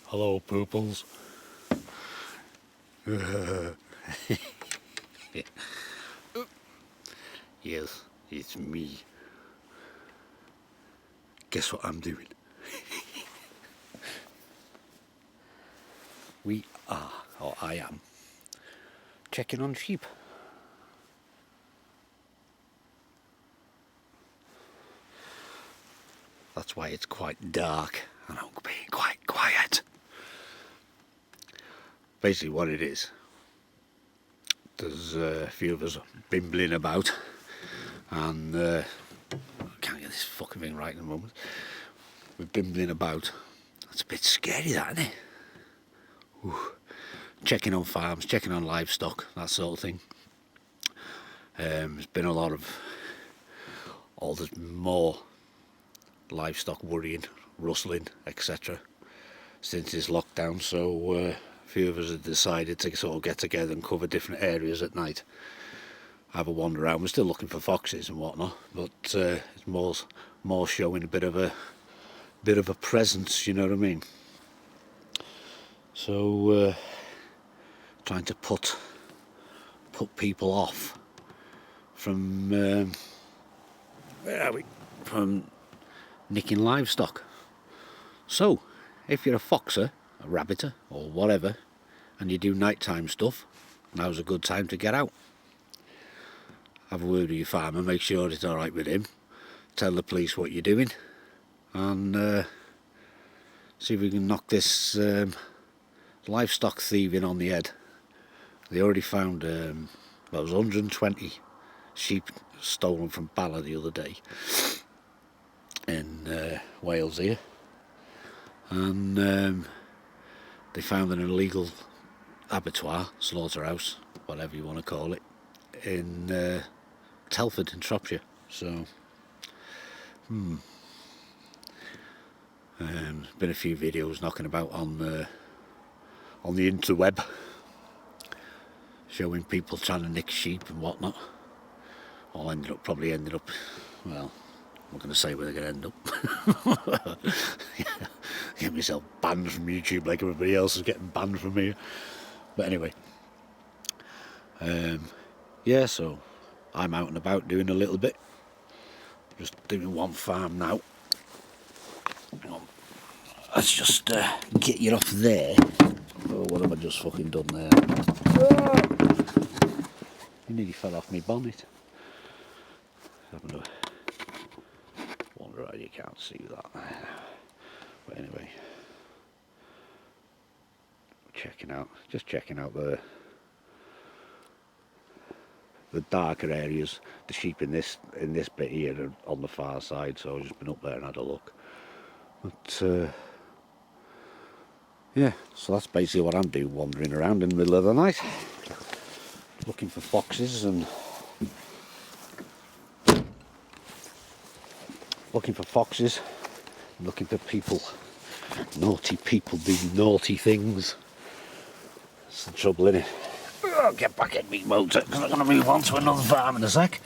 Hello, pooples. Yes, it's me. Guess what I'm doing? We are, or I am, checking on sheep. That's why it's quite dark and I'm being quite quiet. Basically what it is, there's a few of us bimbling about and I can't get this fucking thing right in a moment. We're bimbling about. That's a bit scary, that, isn't it? Ooh. Checking on farms, checking on livestock, that sort of thing. There's been a lot of, there's more livestock worrying, rustling, etc. since this lockdown, so a few of us have decided to sort of get together and cover different areas at night. Have a wander around. We're still looking for foxes and whatnot, but it's more showing a bit of a presence, you know what I mean? So trying to put people off from where are we? From nicking livestock. So if you're a foxer, a rabbiter or whatever, and you do nighttime stuff, now's a good time to get out. Have a word with your farmer, make sure it's alright with him, tell the police what you're doing, and see if we can knock this livestock thieving on the head. They already found there was 120 sheep stolen from Bala the other day in Wales here, and they found an illegal abattoir, slaughterhouse, whatever you want to call it, in Telford in Shropshire. So been a few videos knocking about on the interweb showing people trying to nick sheep and whatnot. All probably ended up, well, I'm not going to say where they're going to end up. Get myself banned from YouTube like everybody else is getting banned from here. But anyway, yeah, so I'm out and about doing a little bit. Just doing one farm now. Hang on. Let's just get you off there. Oh, what have I just fucking done there? Oh! You nearly fell off my bonnet. Wonder how you can't see that. But anyway, just checking out the darker areas. The sheep in this bit here are on the far side, so I've just been up there and had a look. But yeah, so that's basically what I'm doing, wandering around in the middle of the night, looking for foxes and looking for people, naughty people doing naughty things. That's the trouble, innit? I'll get back in me motor because I'm going to move on to another farm in a sec.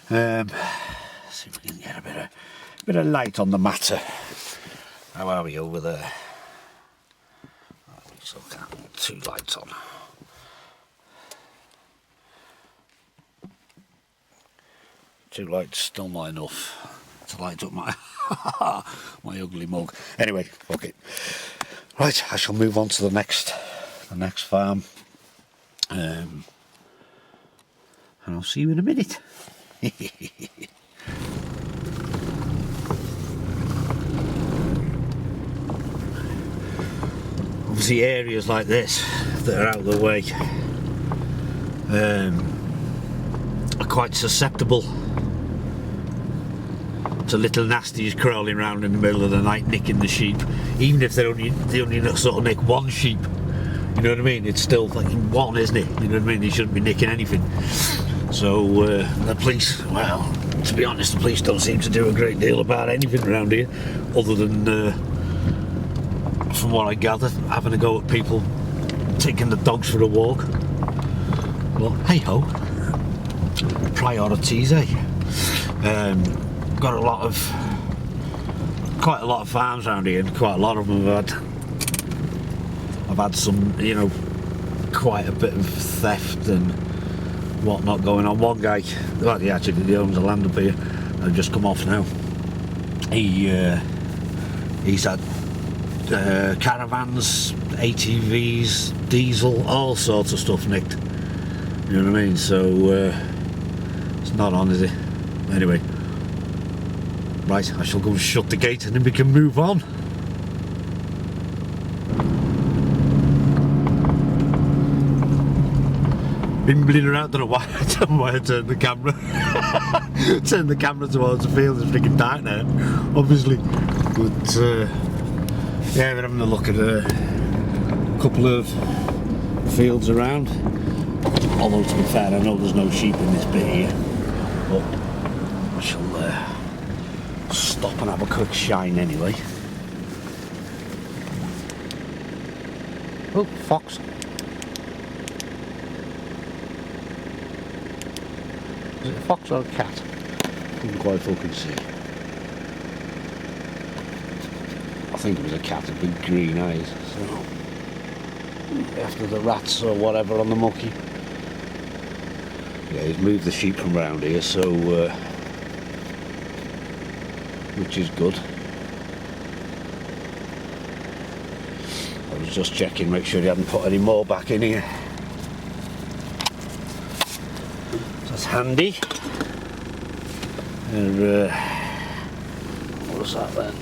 See if we can get a bit of light on the matter. How are we over there? So can't, 2 lights on. Two lights still not enough to light up my my ugly mug. Anyway, fuck it. Right, I shall move on to the next farm, and I'll see you in a minute. Obviously, areas like this that are out of the way are quite susceptible to little nasties crawling around in the middle of the night nicking the sheep, even if they only sort of nick one sheep. You know what I mean? It's still fucking one, isn't it? You know what I mean? They shouldn't be nicking anything. So the police, well, to be honest, the police don't seem to do a great deal about anything around here, other than, from what I gather, having a go at people taking the dogs for a walk. Well, hey ho, priorities, eh? Got quite a lot of farms around here, and quite a lot of them have had I've had some, you know, quite a bit of theft and whatnot going on. One guy, well, he actually owns a land up here, I've just come off now. He's had caravans, ATVs, diesel, all sorts of stuff nicked. You know what I mean? So it's not on, is it? Anyway, right, I shall go and shut the gate and then we can move on. Bimbling around, don't know why I turned the camera. Turned the camera towards the field, it's freaking dark now, obviously. But yeah, we're having a look at a couple of fields around. Although to be fair, I know there's no sheep in this bit here. But I shall stop and have a quick shine anyway. Oh, fox. Is it a fox or a cat? Couldn't quite fucking see. I think it was a cat with big green eyes. So after the rats or whatever on the mucky. Yeah, he's moved the sheep from around here, so which is good. I was just checking, make sure he hadn't put any more back in here. That's handy. And what's that then?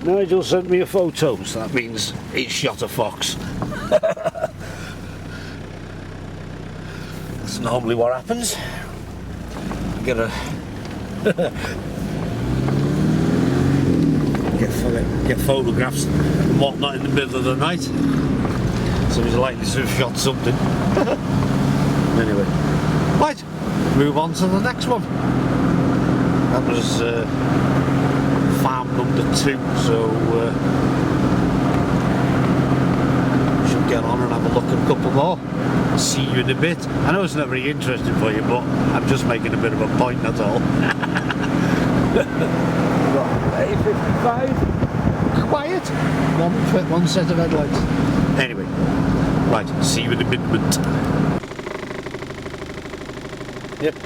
Nigel sent me a photo, so that means he shot a fox. That's normally what happens. I get photographs and whatnot in the middle of the night. So he's likely to have shot something. Anyway, right, move on to the next one. That was farm number 2, so we should get on and have a look at a couple more. See you in a bit. I know it's not very interesting for you, but I'm just making a bit of a point, that's all. A55, quiet, one set of headlights. Anyway, right, see you in a minute. Yep,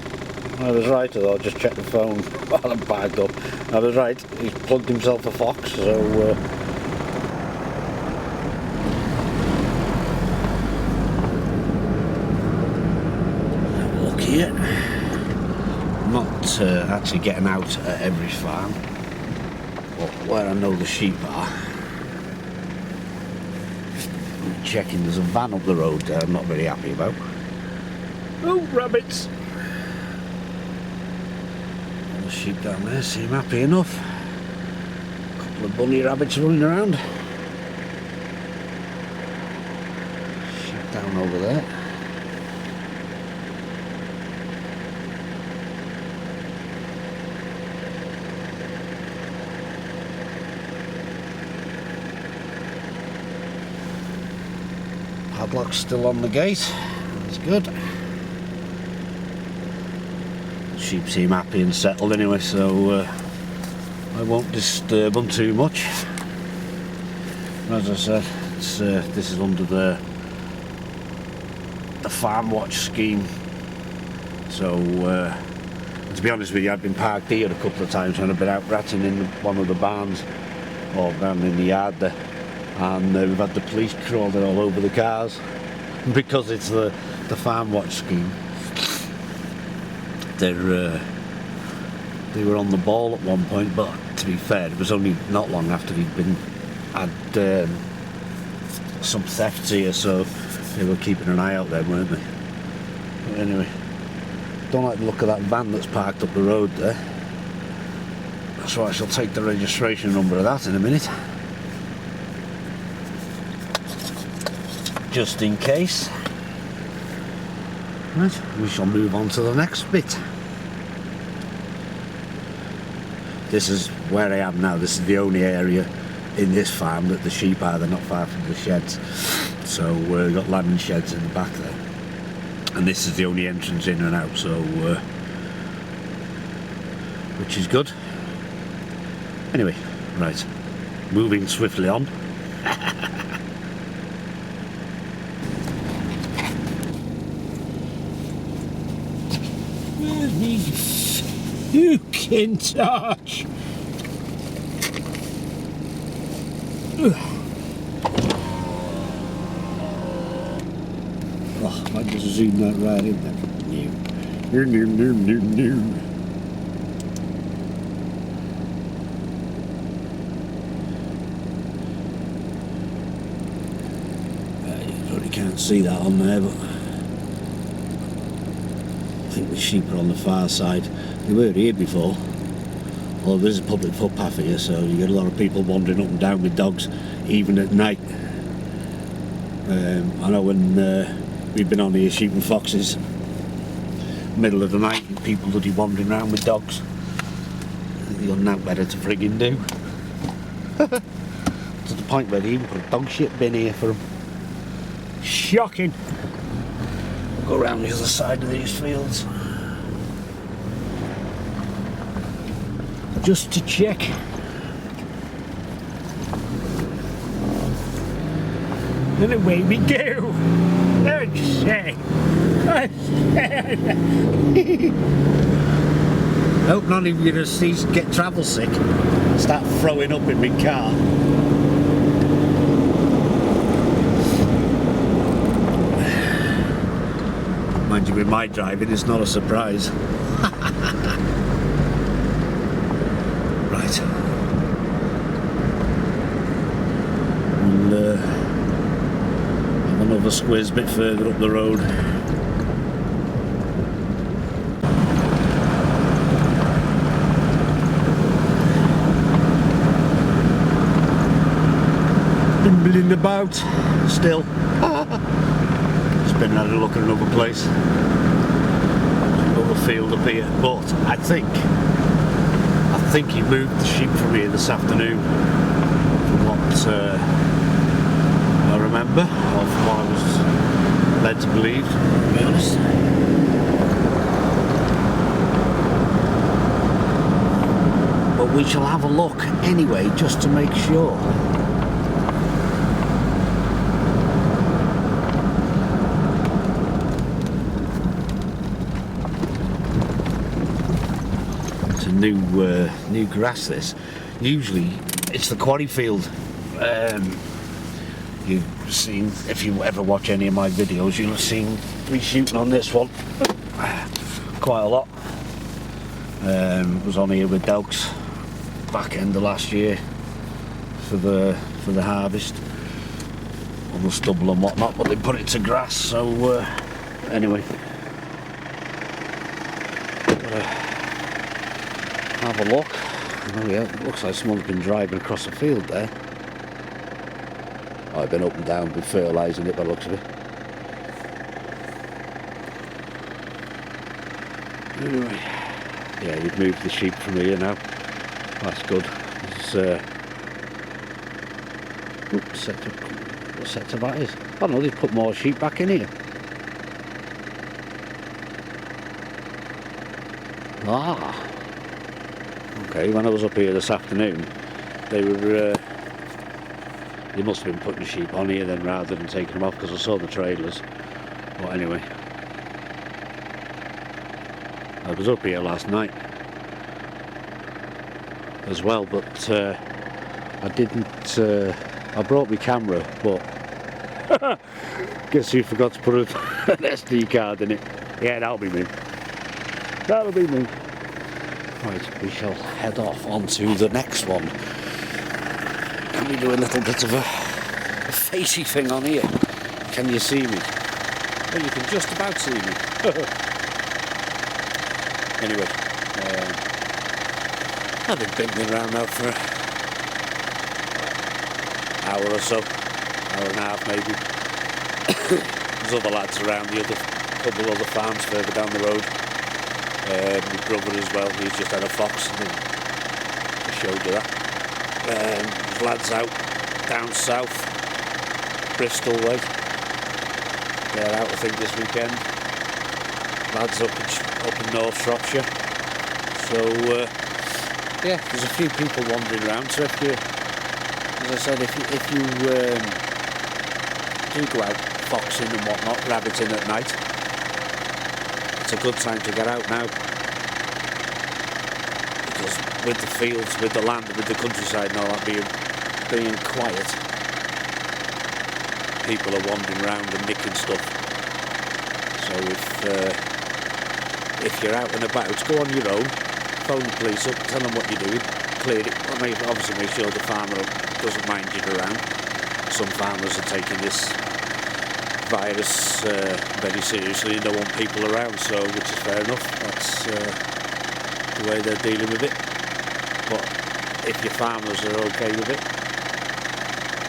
I was right, I'll just check the phone while I'm parked up. I was right, he's plugged himself a fox, so have a look here. I'm not actually getting out at every farm, but where I know the sheep are. I'm checking, there's a van up the road there I'm not very happy about. Oh, rabbits! The sheep down there seem happy enough. A couple of bunny rabbits running around. Sheep down over there. Padlock's still on the gate. That's good. Sheep seem happy and settled anyway, so I won't disturb them too much. As I said, this is under the farm watch scheme. So to be honest with you, I've been parked here a couple of times when I've been out ratting in one of the barns or down in the yard there, and we've had the police crawling all over the cars because it's the farm watch scheme. They were on the ball at one point, but to be fair, it was only not long after he'd had some thefts here, so they were keeping an eye out there, weren't they? But anyway, don't like the look of that van that's parked up the road there. So I shall take the registration number of that in a minute, just in case. Right, we shall move on to the next bit. This is where I am now. This is the only area in this farm that the sheep are. They're not far from the sheds. So we've got lambing sheds in the back there. And this is the only entrance in and out, so which is good. Anyway, Right, moving swiftly on. You can touch. Oh, I just zoomed that right in there. You probably can't see that on there, but I think the sheep are on the far side. They were here before. Well, there's a public footpath here, so you get a lot of people wandering up and down with dogs, even at night. I know when we've been on here shooting foxes, middle of the night, and people bloody wandering around with dogs. You've got nothing better to friggin' do. To the point where they even put a dog shit bin here for them. Shocking! Go around the other side of these fields. Just to check. And away we go. Let's say. Hope none of you get travel sick. Start throwing up in my car. Mind you, with my driving, it's not a surprise. Right. And have another squiz a bit further up the road. Bimbling about still. Just been had a look at another place. Another field up here. But I think he moved the sheep from here this afternoon, from what I remember, or from what I was led to believe, to be honest. But we shall have a look anyway, just to make sure. New grass this. Usually it's the quarry field. You've seen, if you ever watch any of my videos, you'll have seen me shooting on this one quite a lot. Was on here with dogs back end of last year for the harvest on the stubble and whatnot, but they put it to grass, so anyway, have a look. Oh yeah, it looks like someone's been driving across the field there. I've been up and down, been fertilising it by the looks of it. Anyway, yeah, you've moved the sheep from here now. That's good. It's, what sector that is? I don't know, they've put more sheep back in here. Ah. Okay, when I was up here this afternoon, they must have been putting the sheep on here then rather than taking them off, because I saw the trailers. But anyway, I was up here last night as well, but I didn't. I brought my camera, but guess who forgot to put an SD card in it? Yeah, that'll be me. That'll be me. Right, we shall head off onto the next one. Can we do a little bit of a facey thing on here? Can you see me? Well, you can just about see me. Anyway, I've been bimbling around now for an hour or so, hour and a half maybe. There's other lads around, couple other farms further down the road. My brother as well, he's just had a fox, I showed you that. There's lads out down south, Bristol way. They're out I think this weekend. Lads up in North Shropshire. So yeah, there's a few people wandering around, so if you, as I said, if you do go out foxing and whatnot, rabbiting at night, it's a good time to get out now, because with the fields, with the land, with the countryside and all that being quiet, people are wandering around and nicking stuff. So if you're out and about, go on your own, phone the police up, tell them what you're doing, clear it. Obviously make sure the farmer doesn't mind you around. Some farmers are taking this virus very seriously and don't want people around, so which is fair enough. That's the way they're dealing with it. But if your farmers are okay with it,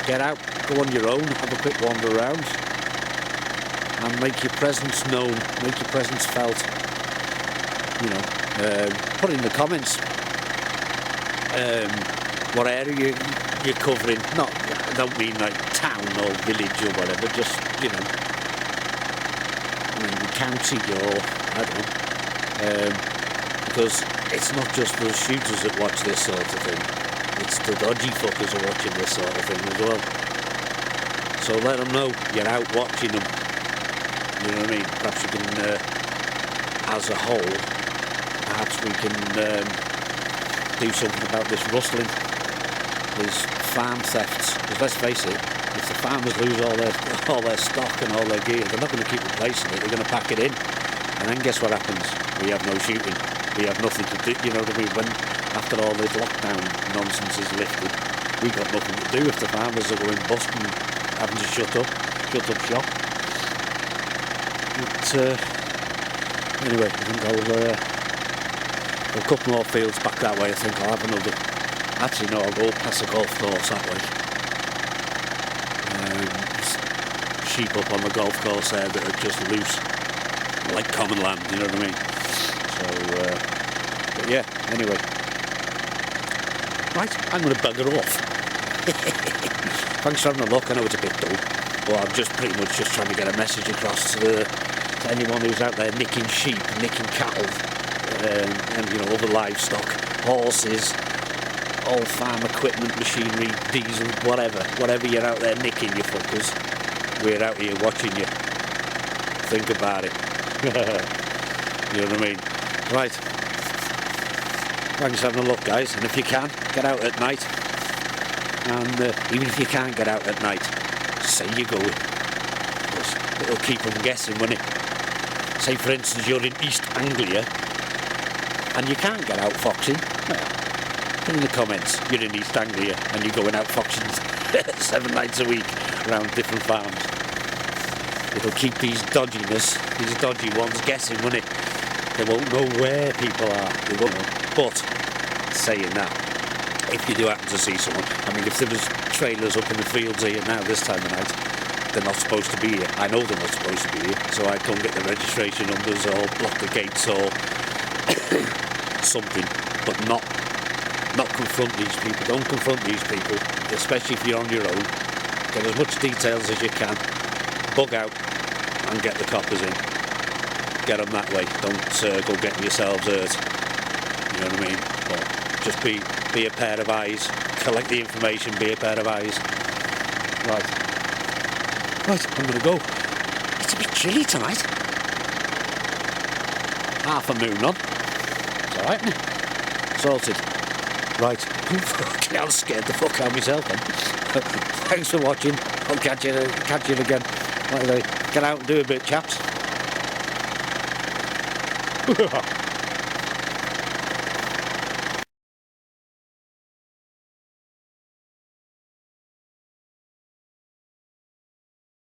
get out, go on your own, have a quick wander around, and make your presence known, make your presence felt. You know, put in the comments what area you're covering. Not, I don't mean like town or village or whatever, just, you know, the county or, I don't know, because it's not just the shooters that watch this sort of thing, it's the dodgy fuckers are watching this sort of thing as well. So let them know you're out watching them, you know what I mean? Perhaps you can, as a whole, perhaps we can do something about this rustling, these farm thefts, because let's face it, if the farmers lose all their stock and all their gear, they're not going to keep replacing it, they're going to pack it in, and then guess what happens? We have no shooting, we have nothing to do, you know what I mean? When, after all this lockdown nonsense is lifted, we got nothing to do if the farmers are going bust and having to shut up shop. But anyway, I think I'll a couple more fields back that way. I think I'll have another. Actually, no, I'll go past the golf course that way. Sheep up on the golf course there that are just loose, like common land. You know what I mean? So, but yeah. Anyway, right, I'm going to bugger off. Thanks for having a look. I know it's a bit dull, but I'm just pretty much just trying to get a message across to anyone who's out there nicking sheep, nicking cattle. And you know, other livestock, horses, all farm equipment, machinery, diesel, whatever you're out there nicking, you fuckers, we're out here watching you. Think about it. You know what I mean? Right. Thanks for having a look, guys, and if you can, get out at night, and even if you can't get out at night, say you're going, because it'll keep them guessing, won't it? Say for instance you're in East Anglia, and you can't get out foxing, well, put in the comments you're in East Anglia and you're going out foxing 7 nights a week around different farms. It'll keep these dodgy ones guessing, won't it? They won't know where people are, they won't know. But, saying that, if you do happen to see someone, I mean, if there was trailers up in the fields here now this time of night, they're not supposed to be here. I know they're not supposed to be here, so I don't get the registration numbers or block the gates or something, but not confront these people. Don't confront these people, especially if you're on your own. Get as much details as you can, bug out and get the coppers in. Get them that way, don't go getting yourselves hurt, you know what I mean? But just be a pair of eyes, collect the information, be a pair of eyes. Right, I'm gonna go. It's a bit chilly tonight. Half a moon on. It's alright, isn't it? Sorted. Right. I was scared the fuck out of myself then. Thanks for watching. I'll catch you again. Like I say, get out and do a bit, chaps.